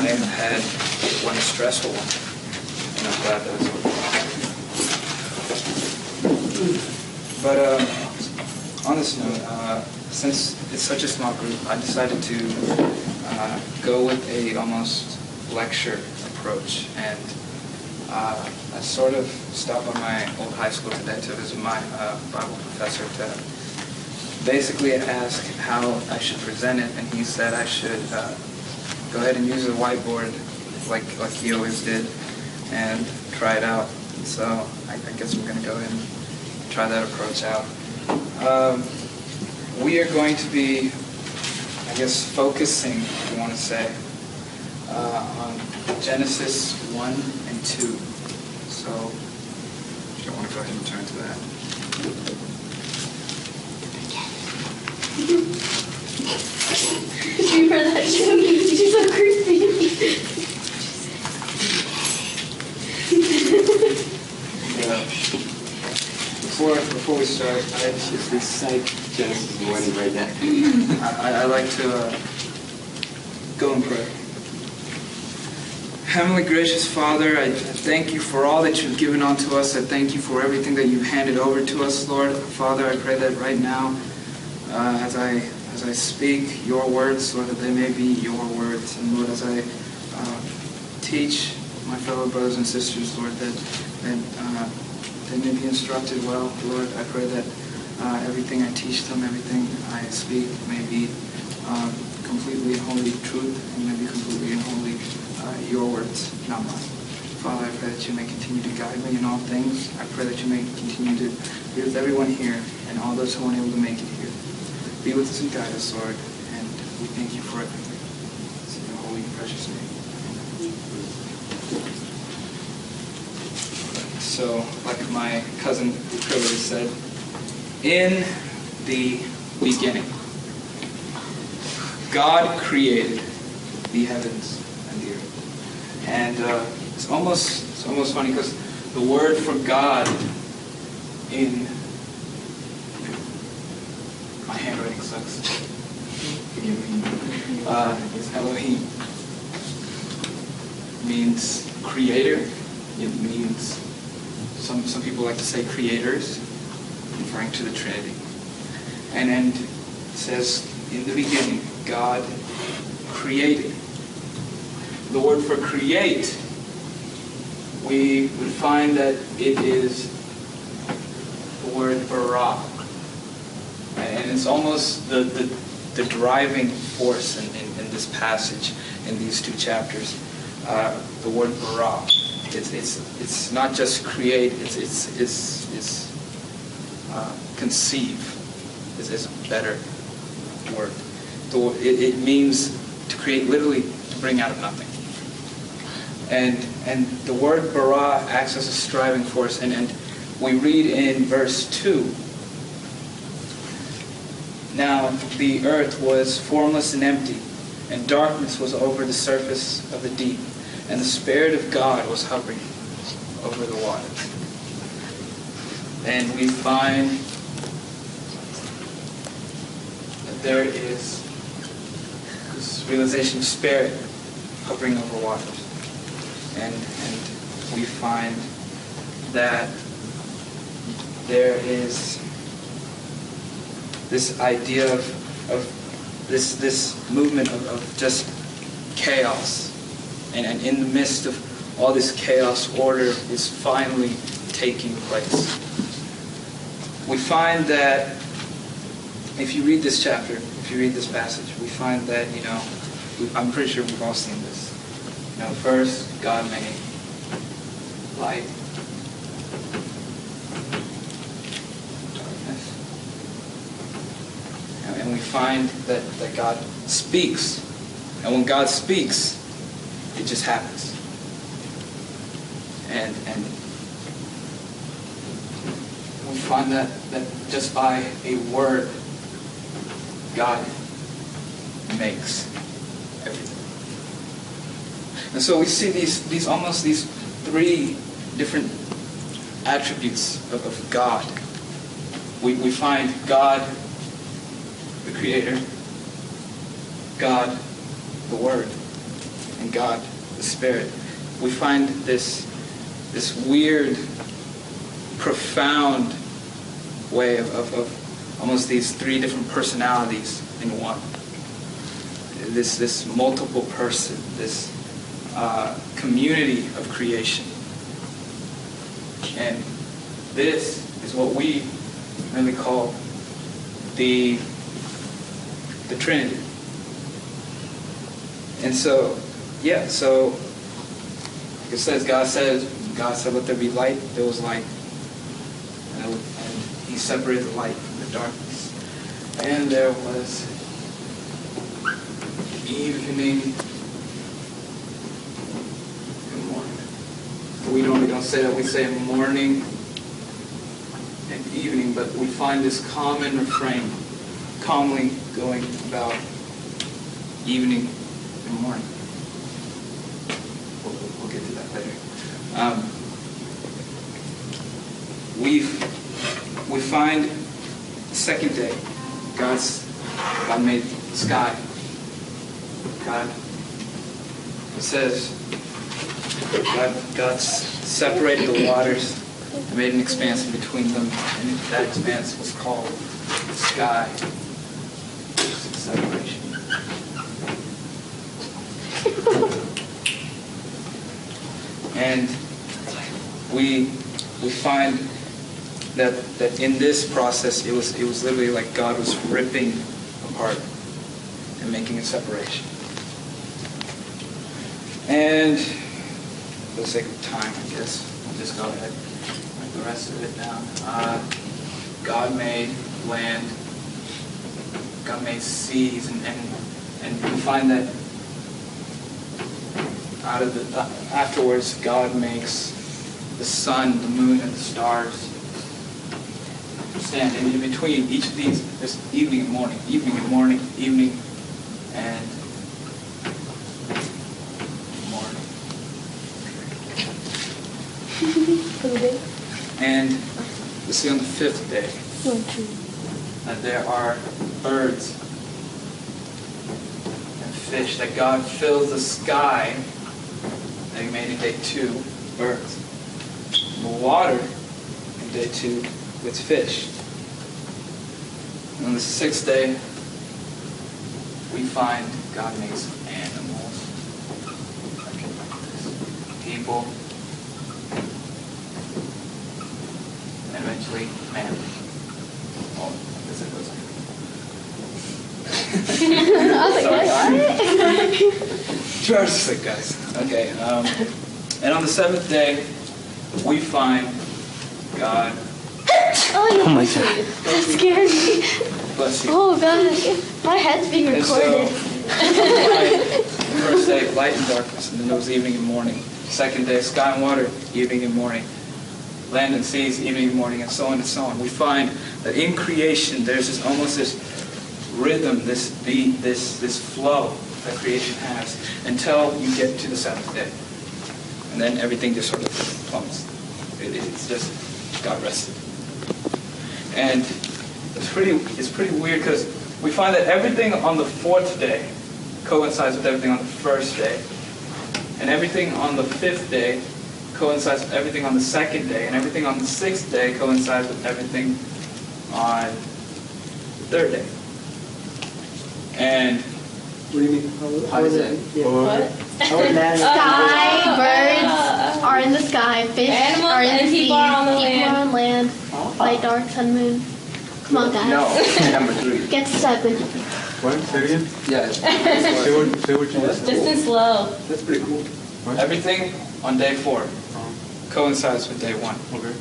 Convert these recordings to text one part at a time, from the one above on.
may have had one stressful one. And I'm glad that it's over. But on this note, since it's such a small group, I decided to go with a almost lecture approach. And I sort of stopped by my old high school today to visit my Bible professor to basically ask how I should present it, and he said I should go ahead and use a whiteboard like he always did and try it out. So I guess I'm going to go ahead and try that approach out. We are going to be, I guess, focusing, if you want to say, on Genesis 1 and 2. So I want to go ahead and turn to that. You heard that joke? She's so creepy. Before we start, I Just recite Genesis 1 right now. I like to go and pray. Heavenly gracious Father, I thank you for all that you've given unto us. I thank you for everything that you've handed over to us, Lord. Father, I pray that right now, as I speak your words, Lord, that they may be your words. And Lord, as I teach my fellow brothers and sisters, Lord, that they may be instructed well. Lord, I pray that everything I teach them, everything I speak may be completely and wholly truth, and may be completely and wholly your words, not mine. Father, I pray that you may continue to guide me in all things. I pray that you may continue to be with everyone here and all those who aren't able to make it here. Be with us and guide us, Lord, and we thank you for everything. It's in your holy and precious name. So, like my cousin Curly said, in the beginning, God created the heavens and the earth. And it's almost funny because the word for God in my handwriting sucks. Forgive me. Is Elohim. Means creator. It means some people like to say creators, referring to the Trinity. And it says in the beginning, God created. The word for create, we would find that it is the word bara. And it's almost the driving force in this passage, in these two chapters. The word bara. It's not just create, it's conceive is a better word. It means to create, literally to bring out of nothing. And the word bara acts as a striving force. And we read in verse 2, now the earth was formless and empty, and darkness was over the surface of the deep, and the Spirit of God was hovering over the waters. And we find that there is this realization of Spirit hovering over waters. And we find that there is this idea of this movement of just chaos. And in the midst of all this chaos, order is finally taking place. We find that if you read this chapter, if you read this passage, we find that, I'm pretty sure we've all seen this. First, God made light, darkness. And we find that God speaks. And when God speaks, it just happens. And we find that just by a word, God makes everything. And so we see these almost these three different attributes of God. We find God, the Creator, God, the Word, and God, the Spirit. We find this weird, profound way of almost these three different personalities in one. This multiple person, this community of creation. And this is what we really call the Trinity. And so, yeah, so like it says, God said, let there be light. There was light. And he separated the light from the darkness. And there was evening and morning. We don't say that. We say morning and evening, but we find this common refrain, calmly going about evening and morning. We'll get to that later. We find the second day, God made the sky. God, it says, God separated the waters and made an expanse in between them, and that expanse was called the sky. Separation. And we find that in this process it was literally like God was ripping apart and making a separation. And for the sake of time, I guess we'll just go ahead and write the rest of it down. God made land. God made seas, and we find that afterwards God makes the sun, the moon, and the stars stand. And in between each of these, there's evening and morning, evening and morning, evening and morning. And we see on the fifth day that there are birds and fish, that God fills the sky, that he made in day 2, birds. The water in day 2 with fish. And on the 6th day, we find God makes animals, people, and eventually man. Oh, that's it. I was like, what? Just like guys. Okay. And on the 7th day, we find God. Oh my God. That scared me. Bless you. Oh gosh, my head's being And so, recorded. the first day, light and darkness, and then there was evening and morning. Second day, sky and water, evening and morning. Land and seas, evening and morning, and so on and so on. We find that in creation, there's almost this rhythm, this beat, this flow that creation has, until you get to the 7th day. And then everything just sort of plummets. It's just, God rested. And it's pretty weird because we find that everything on the 4th day coincides with everything on the 1st day. And everything on the 5th day coincides with everything on the 2nd day. And everything on the 6th day coincides with everything on the 3rd day. And what do you mean? How is it? What? Sky, birds are in the sky, fish Animals are in the and sea, people are on the people are on land, light, dark, sun, moon. Come on, guys. No, number 3. Get to 7. What? Say it again? yeah, Say what you just said. Just in slow. that's pretty cool. What? Everything on day 4 coincides with day 1. Okay.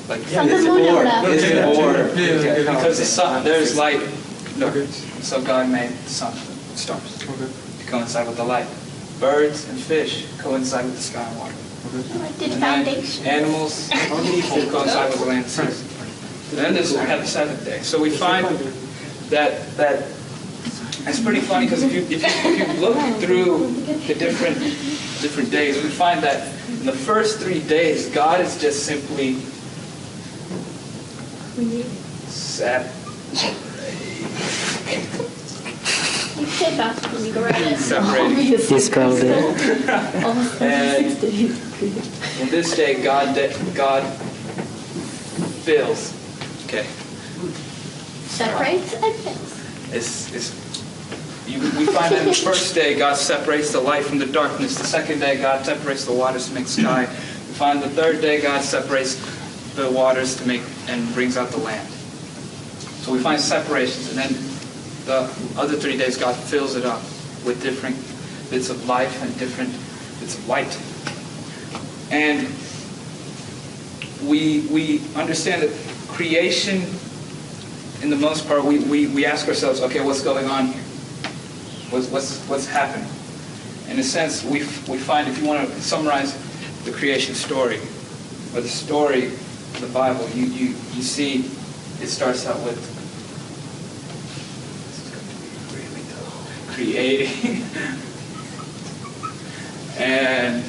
Like Sun, the moon, and No, It's yeah, in yeah, order. yeah, yeah, yeah. Because the sun, there's light. No. Okay. So God made the sun, stars, Okay. to coincide with the light. Birds and fish coincide with the sky and water. Okay. I did And then foundation. animals and people coincide with the land and seas. And then we have the 7th day. So we find that it's pretty funny because if you look through the different days, we find that in the first 3 days, God is just simply separated. You can say faster when you go right. Separating. He spelled it. And in this day, God fills. Okay. Separates and fills. We find that in the first day, God separates the light from the darkness. The second day, God separates the waters to make sky. We find the third day, God separates the waters to make and brings out the land. So we find separations, and then the other 3 days, God fills it up with different bits of life and different bits of light. And we understand that creation, in the most part, we ask ourselves, okay, what's going on here? What's happening? In a sense, we find, if you want to summarize the creation story, or the story of the Bible, you see it starts out with, this is going to be really tough, creating, and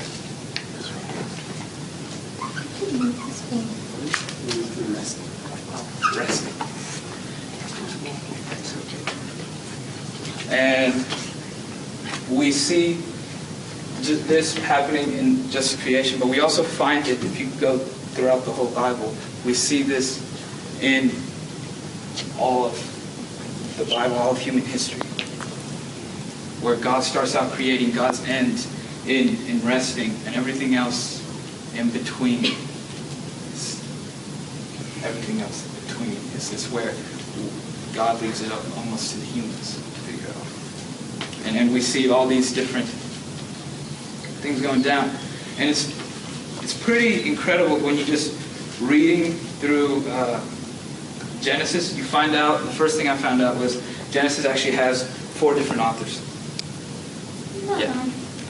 resting. And we see this happening in just creation, but we also find it, if you go throughout the whole Bible, we see this in all of the Bible, all of human history, where God starts out creating, God's ends in resting, and everything else in between. Everything else in between is this where God leaves it up almost to the humans to figure out. And then we see all these different things going down. And it's pretty incredible when you just reading through Genesis, you find out, the first thing I found out was Genesis actually has 4 different authors. No. Yeah.